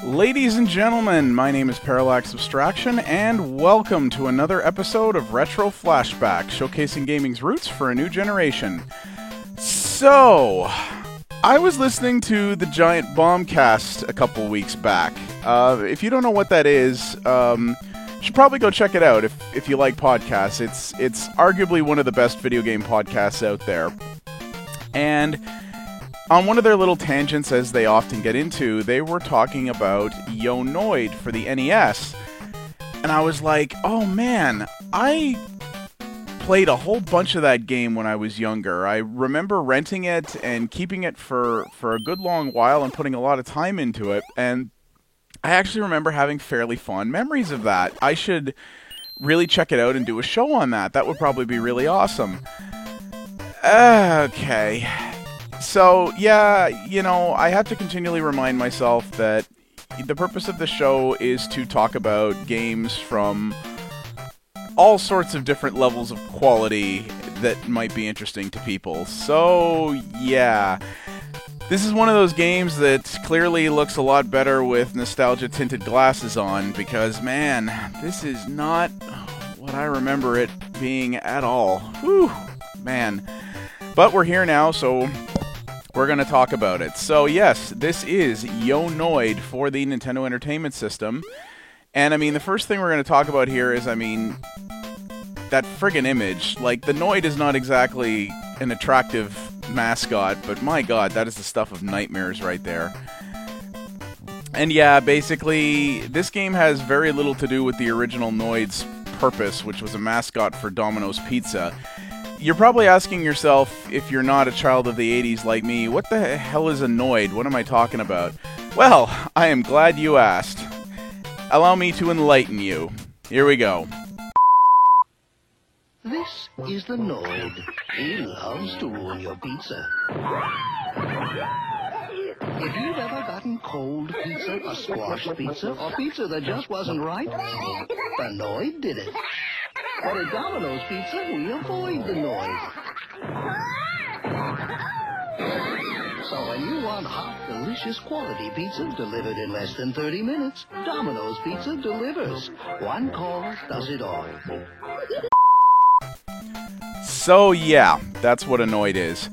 Ladies and gentlemen, my name is Parallax Abstraction, and welcome to another episode of Retro Flashback, showcasing gaming's roots for a new generation. So, I was listening to the Giant Bombcast a couple weeks back. If you don't know what that is, you should probably go check it out if you like podcasts. It's arguably one of the best video game podcasts out there. And on one of their little tangents, as they often get into, they were talking about Yo! Noid for the NES. And I was like, oh man, I played a whole bunch of that game when I was younger. I remember renting it and keeping it for a good long while and putting a lot of time into it. And I actually remember having fairly fond memories of that. I should really check it out and do a show on that. That would probably be really awesome. Okay. So, yeah, you know, I have to continually remind myself that the purpose of the show is to talk about games from all sorts of different levels of quality that might be interesting to people. So, yeah, this is one of those games that clearly looks a lot better with nostalgia-tinted glasses on, because, man, this is not what I remember it being at all. Whew, man. But we're here now, so we're going to talk about it. So yes, this is Yo! Noid for the Nintendo Entertainment System. And I mean, the first thing we're going to talk about here is, I mean, that friggin' image. Like, the Noid is not exactly an attractive mascot, but my god, that is the stuff of nightmares right there. And yeah, basically, this game has very little to do with the original Noid's purpose, which was a mascot for Domino's Pizza. You're probably asking yourself, if you're not a child of the 80s like me, what the hell is a Noid? What am I talking about? Well, I am glad you asked. Allow me to enlighten you. Here we go. This is the Noid. He loves to ruin your pizza. If you've ever gotten cold pizza, a squash pizza, or pizza that just wasn't right, the Noid did it. But at Domino's Pizza, we avoid the noise. So when you want hot, delicious quality pizza delivered in less than 30 minutes, Domino's Pizza delivers. One call does it all. So yeah, that's what a Noid is.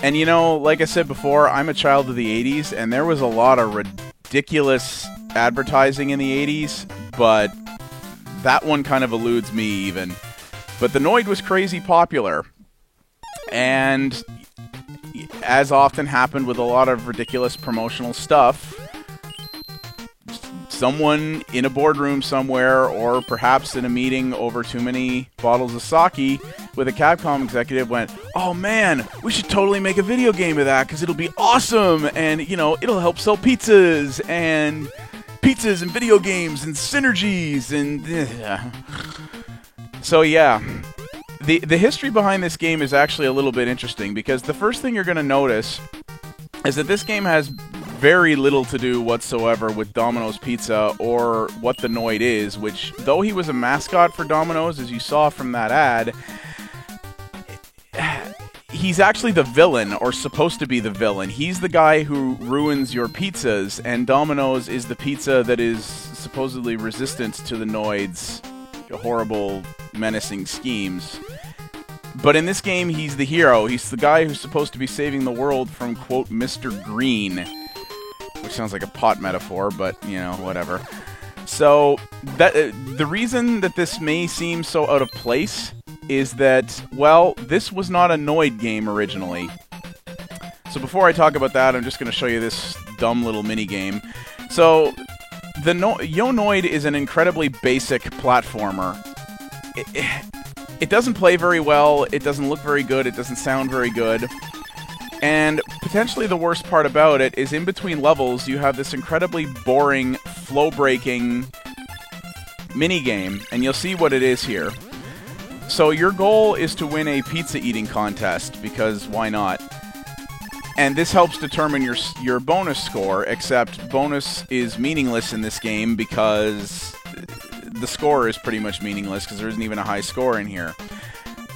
And you know, like I said before, I'm a child of the 80s, and there was a lot of ridiculous advertising in the 80s, but that one kind of eludes me even. But the Noid was crazy popular. And as often happened with a lot of ridiculous promotional stuff, someone in a boardroom somewhere, or perhaps in a meeting over too many bottles of sake with a Capcom executive, went, oh man, we should totally make a video game of that because it'll be awesome, and, you know, it'll help sell pizzas and video games and synergies and so yeah, the history behind this game is actually a little bit interesting, because the first thing you're going to notice is that this game has very little to do whatsoever with Domino's Pizza or what the Noid is, which, though he was a mascot for Domino's, as you saw from that ad, he's actually the villain, or supposed to be the villain. He's the guy who ruins your pizzas, and Domino's is the pizza that is supposedly resistant to the Noid's horrible, menacing schemes. But in this game, he's the hero. He's the guy who's supposed to be saving the world from, quote, Mr. Green. Which sounds like a pot metaphor, but, you know, whatever. So, the reason that this may seem so out of place is that, well, this was not a Noid game originally. So before I talk about that, I'm just going to show you this dumb little mini-game. So, the Yo! Noid is an incredibly basic platformer. It doesn't play very well, it doesn't look very good, it doesn't sound very good. And potentially the worst part about it is, in between levels, you have this incredibly boring, flow-breaking mini-game, and you'll see what it is here. So your goal is to win a pizza eating contest, because why not? And this helps determine your bonus score, except bonus is meaningless in this game because the score is pretty much meaningless because there isn't even a high score in here.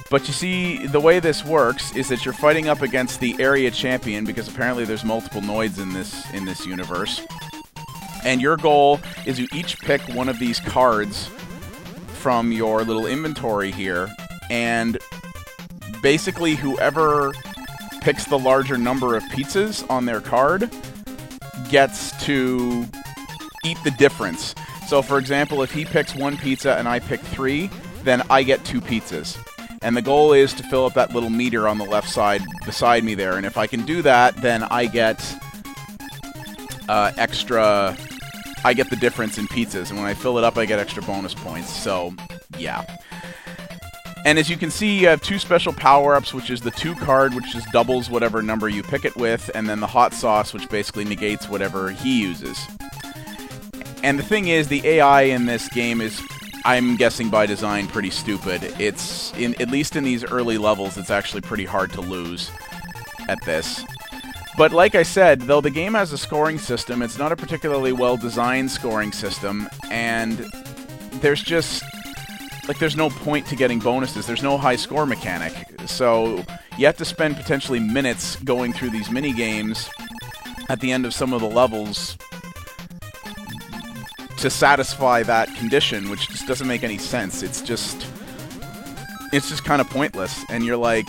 But you see, the way this works is that you're fighting up against the area champion, because apparently there's multiple Noids in this universe. And your goal is you each pick one of these cards from your little inventory here, and basically whoever picks the larger number of pizzas on their card gets to eat the difference. So for example, if he picks 1 pizza and I pick 3, then I get 2 pizzas. And the goal is to fill up that little meter on the left side beside me there. And if I can do that, then I get I get the difference in pizzas. And when I fill it up, I get extra bonus points. So, yeah. And as you can see, you have 2 special power-ups, which is the 2 card, which just doubles whatever number you pick it with, and then the hot sauce, which basically negates whatever he uses. And the thing is, the AI in this game is, I'm guessing by design, pretty stupid. It's, at least in these early levels, it's actually pretty hard to lose at this. But like I said, though the game has a scoring system, it's not a particularly well-designed scoring system, and there's just, like, there's no point to getting bonuses. There's no high score mechanic. So you have to spend potentially minutes going through these mini-games at the end of some of the levels to satisfy that condition, which just doesn't make any sense. It's just kind of pointless. And you're like,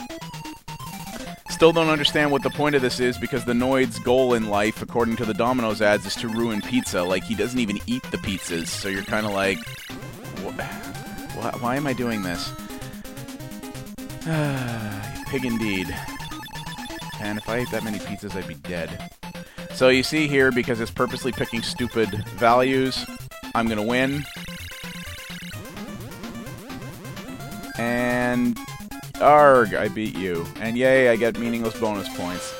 still don't understand what the point of this is, because the Noid's goal in life, according to the Domino's ads, is to ruin pizza. Like, he doesn't even eat the pizzas. So you're kind of like, why am I doing this? Pig indeed. And if I ate that many pizzas, I'd be dead. So you see here, because it's purposely picking stupid values, I'm going to win. And arg, I beat you. And yay, I get meaningless bonus points.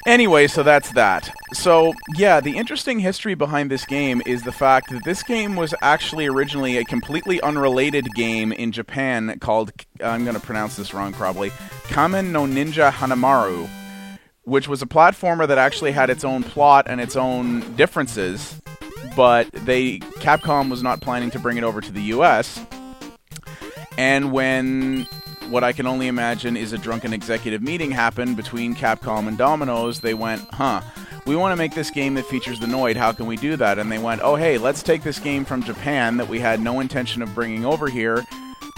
Anyway, so that's that. So, yeah, the interesting history behind this game is the fact that this game was actually originally a completely unrelated game in Japan called, I'm going to pronounce this wrong probably, Kamen no Ninja Hanamaru, which was a platformer that actually had its own plot and its own differences, but Capcom was not planning to bring it over to the US. And when what I can only imagine is a drunken executive meeting happened between Capcom and Domino's, they went, we want to make this game that features the Noid, how can we do that? And they went, oh hey, let's take this game from Japan that we had no intention of bringing over here,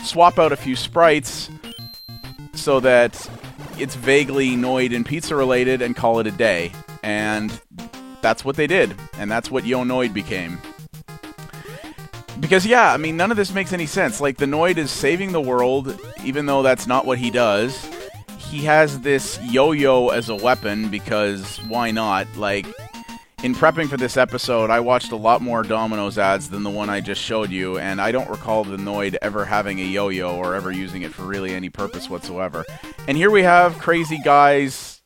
swap out a few sprites so that it's vaguely Noid and pizza related, and call it a day. And that's what they did, and that's what Yo Noid became. Because, yeah, I mean, none of this makes any sense. Like, the Noid is saving the world, even though that's not what he does. He has this yo-yo as a weapon, because why not? Like, in prepping for this episode, I watched a lot more Domino's ads than the one I just showed you, and I don't recall the Noid ever having a yo-yo or ever using it for really any purpose whatsoever. And here we have crazy guys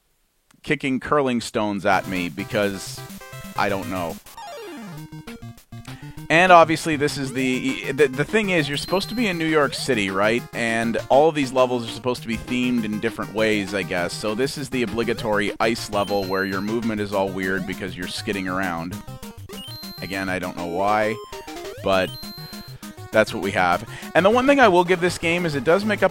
kicking curling stones at me, because I don't know. And obviously this is the thing is, you're supposed to be in New York City, right? And all of these levels are supposed to be themed in different ways, I guess. So this is the obligatory ice level where your movement is all weird because you're skidding around. Again, I don't know why, but that's what we have. And the one thing I will give this game is it does mix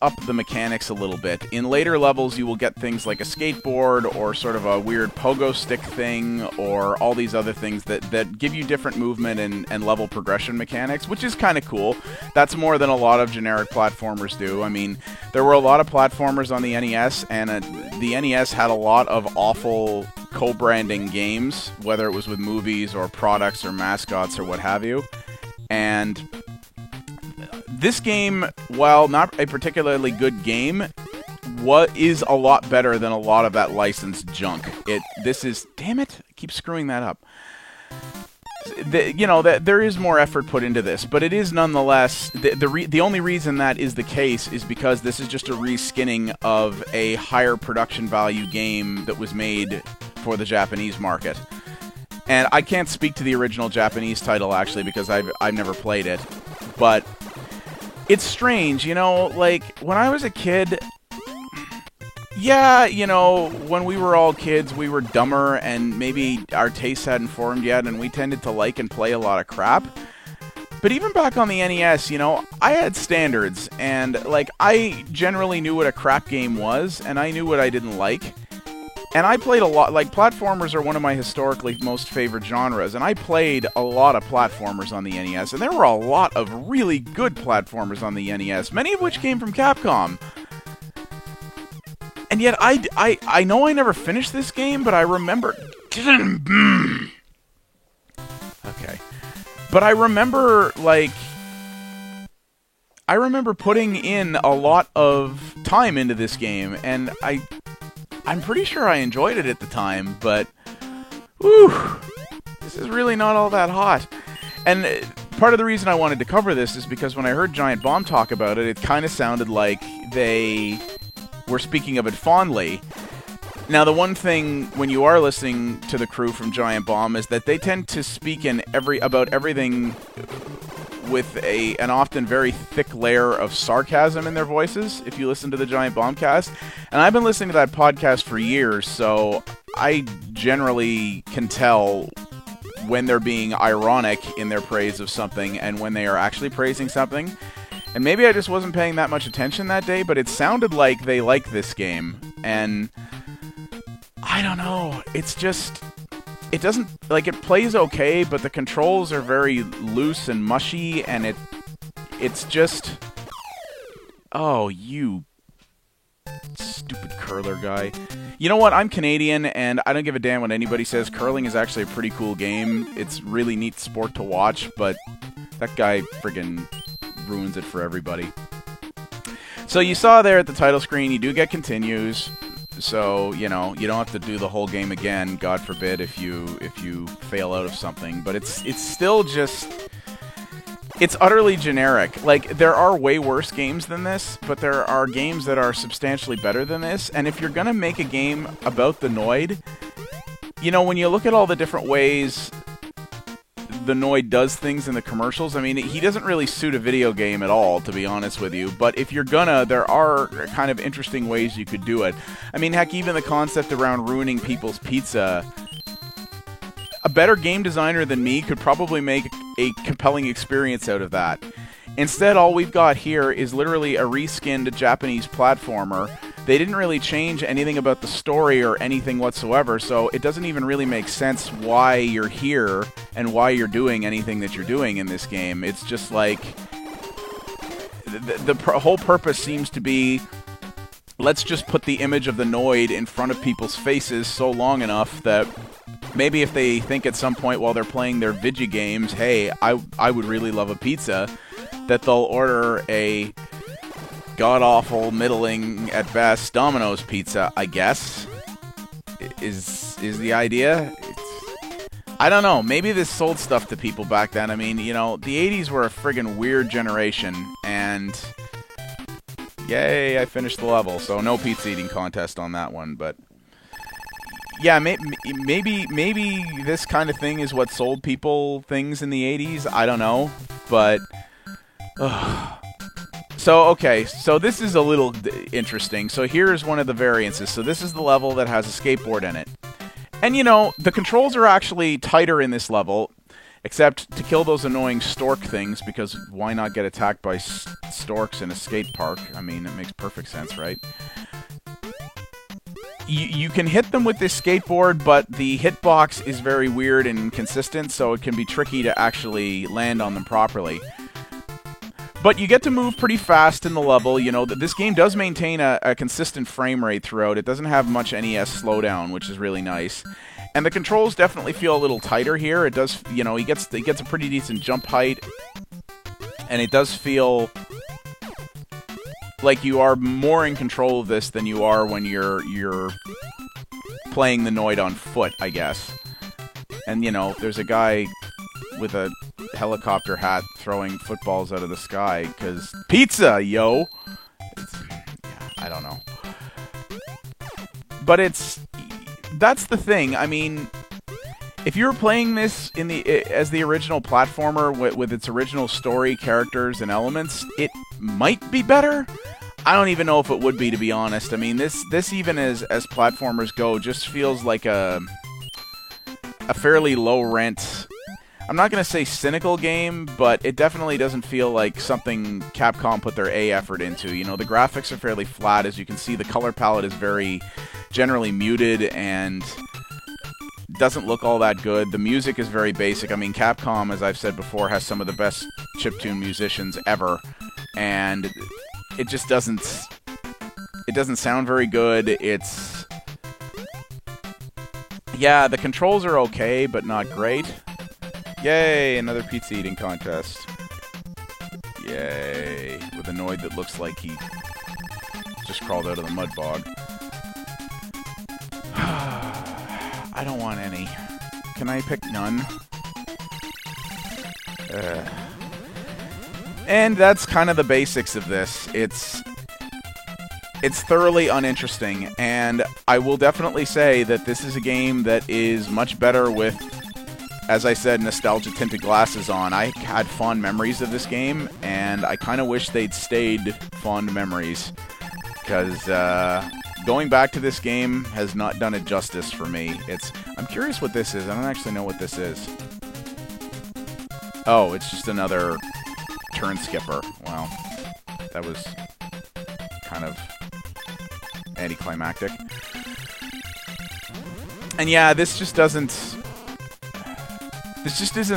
up the mechanics a little bit. In later levels, you will get things like a skateboard or sort of a weird pogo stick thing, or all these other things that give you different movement and level progression mechanics, which is kind of cool. That's more than a lot of generic platformers do. I mean, there were a lot of platformers on the NES, and the NES had a lot of awful co-branding games, whether it was with movies or products or mascots or what have you. And this game, while not a particularly good game, is a lot better than a lot of that licensed junk. Damn it, I keep screwing that up. There is more effort put into this, but it is nonetheless, the only reason that is the case is because this is just a reskinning of a higher production value game that was made for the Japanese market. And I can't speak to the original Japanese title, actually, because I've never played it. But it's strange, like, when I was a kid, yeah, when we were all kids, we were dumber, and maybe our tastes hadn't formed yet, and we tended to like and play a lot of crap. But even back on the NES, I had standards, and, like, I generally knew what a crap game was, and I knew what I didn't like. And I played a lot, like, platformers are one of my historically most favorite genres, and I played a lot of platformers on the NES, and there were a lot of really good platformers on the NES, many of which came from Capcom. And yet, I know I never finished this game, but I remember... Okay. But I remember, like... I remember putting in a lot of time into this game, and I'm pretty sure I enjoyed it at the time, but... Whew! This is really not all that hot. And part of the reason I wanted to cover this is because when I heard Giant Bomb talk about it, it kind of sounded like they were speaking of it fondly. Now, the one thing when you are listening to the crew from Giant Bomb is that they tend to speak about everything with an often very thick layer of sarcasm in their voices, if you listen to the Giant Bombcast. And I've been listening to that podcast for years, so I generally can tell when they're being ironic in their praise of something and when they are actually praising something. And maybe I just wasn't paying that much attention that day, but it sounded like they liked this game. And I don't know, it's just... It doesn't, like, it plays okay, but the controls are very loose and mushy, and it's just... Oh, you stupid curler guy. You know what, I'm Canadian, and I don't give a damn what anybody says. Curling is actually a pretty cool game. It's really neat sport to watch, but that guy friggin' ruins it for everybody. So you saw there at the title screen, you do get continues. So, you know, you don't have to do the whole game again, God forbid, if you fail out of something. But it's still just... It's utterly generic. Like, there are way worse games than this, but there are games that are substantially better than this. And if you're gonna make a game about the Noid, you know, when you look at all the different ways the Noid does things in the commercials, I mean, he doesn't really suit a video game at all, to be honest with you. But if you're gonna, there are kind of interesting ways you could do it. I mean, heck, even the concept around ruining people's pizza. A better game designer than me could probably make a compelling experience out of that. Instead, all we've got here is literally a reskinned Japanese platformer. They didn't really change anything about the story or anything whatsoever, so it doesn't even really make sense why you're here and why you're doing anything that you're doing in this game. It's just like... The whole purpose seems to be, let's just put the image of the Noid in front of people's faces so long enough that maybe if they think at some point while they're playing their Vigi games, hey, I would really love a pizza, that they'll order a god-awful, middling, at best, Domino's pizza, I guess, is the idea. I don't know, maybe this sold stuff to people back then. I mean, you know, the 80s were a friggin' weird generation, and yay, I finished the level, so no pizza eating contest on that one, but yeah, maybe this kind of thing is what sold people things in the 80s, I don't know, but... So, okay, so this is a little interesting. So here's one of the variances. So this is the level that has a skateboard in it. And, you know, the controls are actually tighter in this level, except to kill those annoying stork things, because why not get attacked by storks in a skate park? I mean, it makes perfect sense, right? You can hit them with this skateboard, but the hitbox is very weird and inconsistent, so it can be tricky to actually land on them properly. But you get to move pretty fast in the level. You know, this game does maintain a consistent frame rate throughout. It doesn't have much NES slowdown, which is really nice. And the controls definitely feel a little tighter here. It does, you know, he gets a pretty decent jump height. And it does feel like you are more in control of this than you are when you're playing the Noid on foot, I guess. And, you know, there's a guy with a helicopter hat throwing footballs out of the sky, because pizza, yo! Yeah, I don't know. But that's the thing. I mean, if you were playing this as the original platformer with its original story, characters, and elements, it might be better. I don't even know if it would be, to be honest. I mean, this even as platformers go, just feels like a fairly low-rent... I'm not going to say cynical game, but it definitely doesn't feel like something Capcom put their effort into. You know, the graphics are fairly flat. As you can see, the color palette is very generally muted and doesn't look all that good. The music is very basic. I mean, Capcom, as I've said before, has some of the best chiptune musicians ever, and it just doesn't sound very good. It's, yeah, the controls are okay, but not great. Yay, another pizza eating contest. Yay, with a Noid that looks like he just crawled out of the mud bog. I don't want any. Can I pick none? And that's kind of the basics of this. It's thoroughly uninteresting, and I will definitely say that this is a game that is much better with, as I said, nostalgia-tinted glasses on. I had fond memories of this game, and I kind of wish they'd stayed fond memories, because going back to this game has not done it justice for me. I'm curious what this is. I don't actually know what this is. Oh, it's just another turn skipper. Wow. That was kind of anticlimactic. And yeah, this just isn't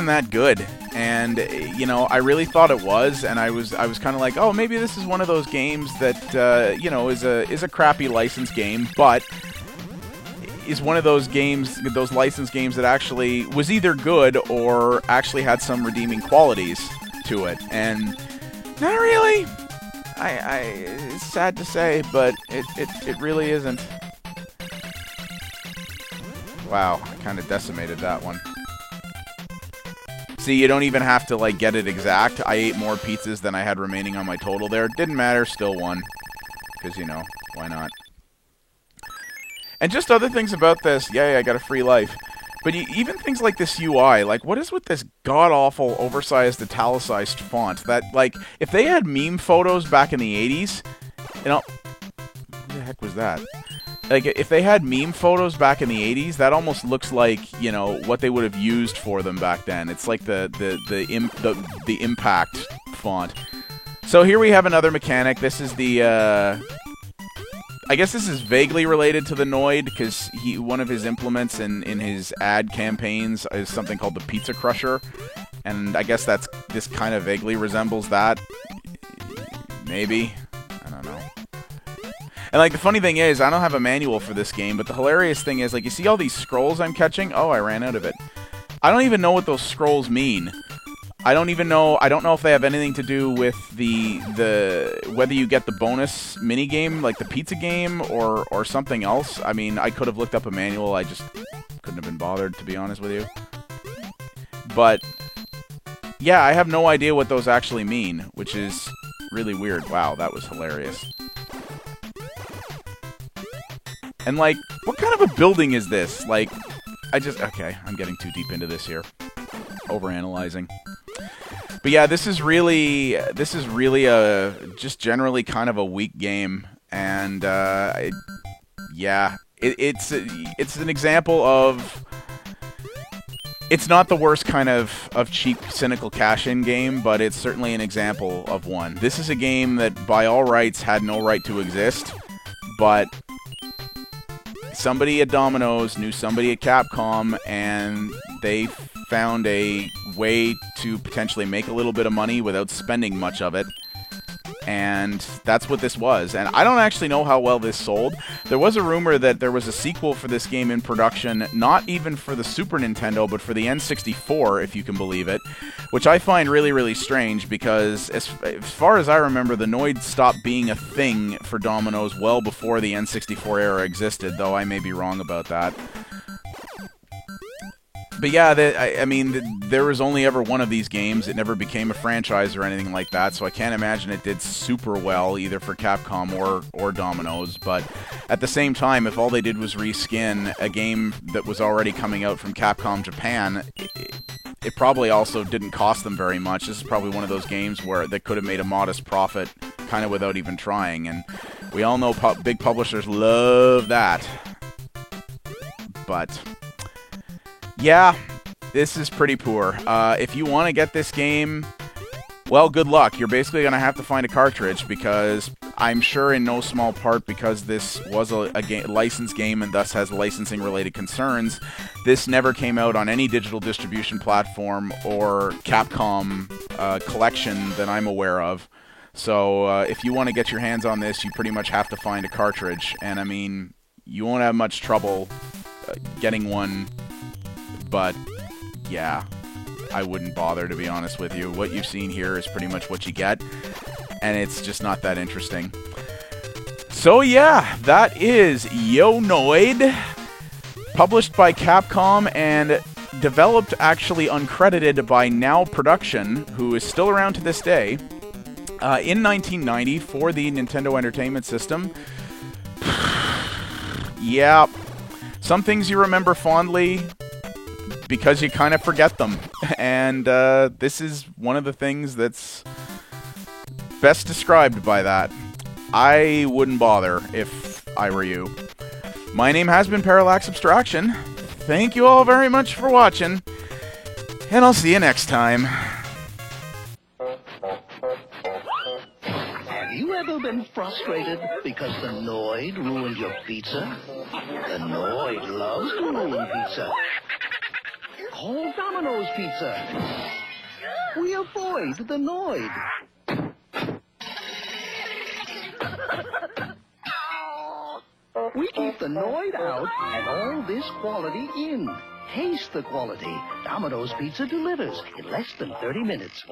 that good. And, you know, I really thought it was, and I was kind of like, oh, maybe this is one of those games that, you know, is a crappy licensed game, but is one of those games, those licensed games that actually was either good or actually had some redeeming qualities to it. And not really. It's sad to say, but it really isn't. Wow, I kind of decimated that one. See, you don't even have to, like, get it exact. I ate more pizzas than I had remaining on my total there. Didn't matter, still won. Because, you know, why not? And just other things about this. Yay, I got a free life. But even things like this UI, like, what is with this god-awful, oversized, italicized font? That, like, if they had meme photos back in the 80s, you know... What the heck was that? Like, if they had meme photos back in the 80s, that almost looks like, you know, what they would have used for them back then. It's like the impact font. So here we have another mechanic. This is the, I guess this is vaguely related to the Noid, because one of his implements in his ad campaigns is something called the Pizza Crusher. And I guess this kind of vaguely resembles that. Maybe. I don't know. And, like, the funny thing is, I don't have a manual for this game, but the hilarious thing is, like, you see all these scrolls I'm catching? Oh, I ran out of it. I don't even know what those scrolls mean. I don't know if they have anything to do with whether you get the bonus minigame, like the pizza game, or something else. I mean, I could have looked up a manual, I just couldn't have been bothered, to be honest with you. But, yeah, I have no idea what those actually mean, which is really weird. Wow, that was hilarious. And, like, what kind of a building is this? Like, okay, I'm getting too deep into this here. Overanalyzing. But yeah, this is really just generally kind of a weak game. And, yeah, it's an example of... It's not the worst kind of cheap, cynical cash-in game, but it's certainly an example of one. This is a game that, by all rights, had no right to exist, but... somebody at Domino's knew somebody at Capcom, and they found a way to potentially make a little bit of money without spending much of it. And that's what this was. And I don't actually know how well this sold. There was a rumor that there was a sequel for this game in production, not even for the Super Nintendo, but for the N64, if you can believe it. Which I find really, really strange, because as far as I remember, the Noid stopped being a thing for Domino's well before the N64 era existed, though I may be wrong about that. But yeah, I mean, there was only ever one of these games. It never became a franchise or anything like that, so I can't imagine it did super well, either for Capcom or Domino's. But at the same time, if all they did was reskin a game that was already coming out from Capcom Japan, it probably also didn't cost them very much. This is probably one of those games where they could have made a modest profit, kind of without even trying. And we all know big publishers love that. But... yeah, this is pretty poor. If you want to get this game, well, good luck. You're basically going to have to find a cartridge, because I'm sure in no small part because this was a licensed game and thus has licensing-related concerns, this never came out on any digital distribution platform or Capcom collection that I'm aware of. So if you want to get your hands on this, you pretty much have to find a cartridge. And I mean, you won't have much trouble getting one, but yeah, I wouldn't bother, to be honest with you. What you've seen here is pretty much what you get, and it's just not that interesting. So yeah, that is Yo! Noid, published by Capcom and developed actually uncredited by Now Production, who is still around to this day, in 1990 for the Nintendo Entertainment System. Yeah, some things you remember fondly because you kind of forget them. And this is one of the things that's best described by that. I wouldn't bother if I were you. My name has been Parallax Abstraction. Thank you all very much for watching, and I'll see you next time. Have you ever been frustrated because the Noid ruined your pizza? The Noid loves to ruin pizza. Call Domino's Pizza. We avoid the Noid. We keep the Noid out and all this quality in. Taste the quality. Domino's Pizza delivers in less than 30 minutes.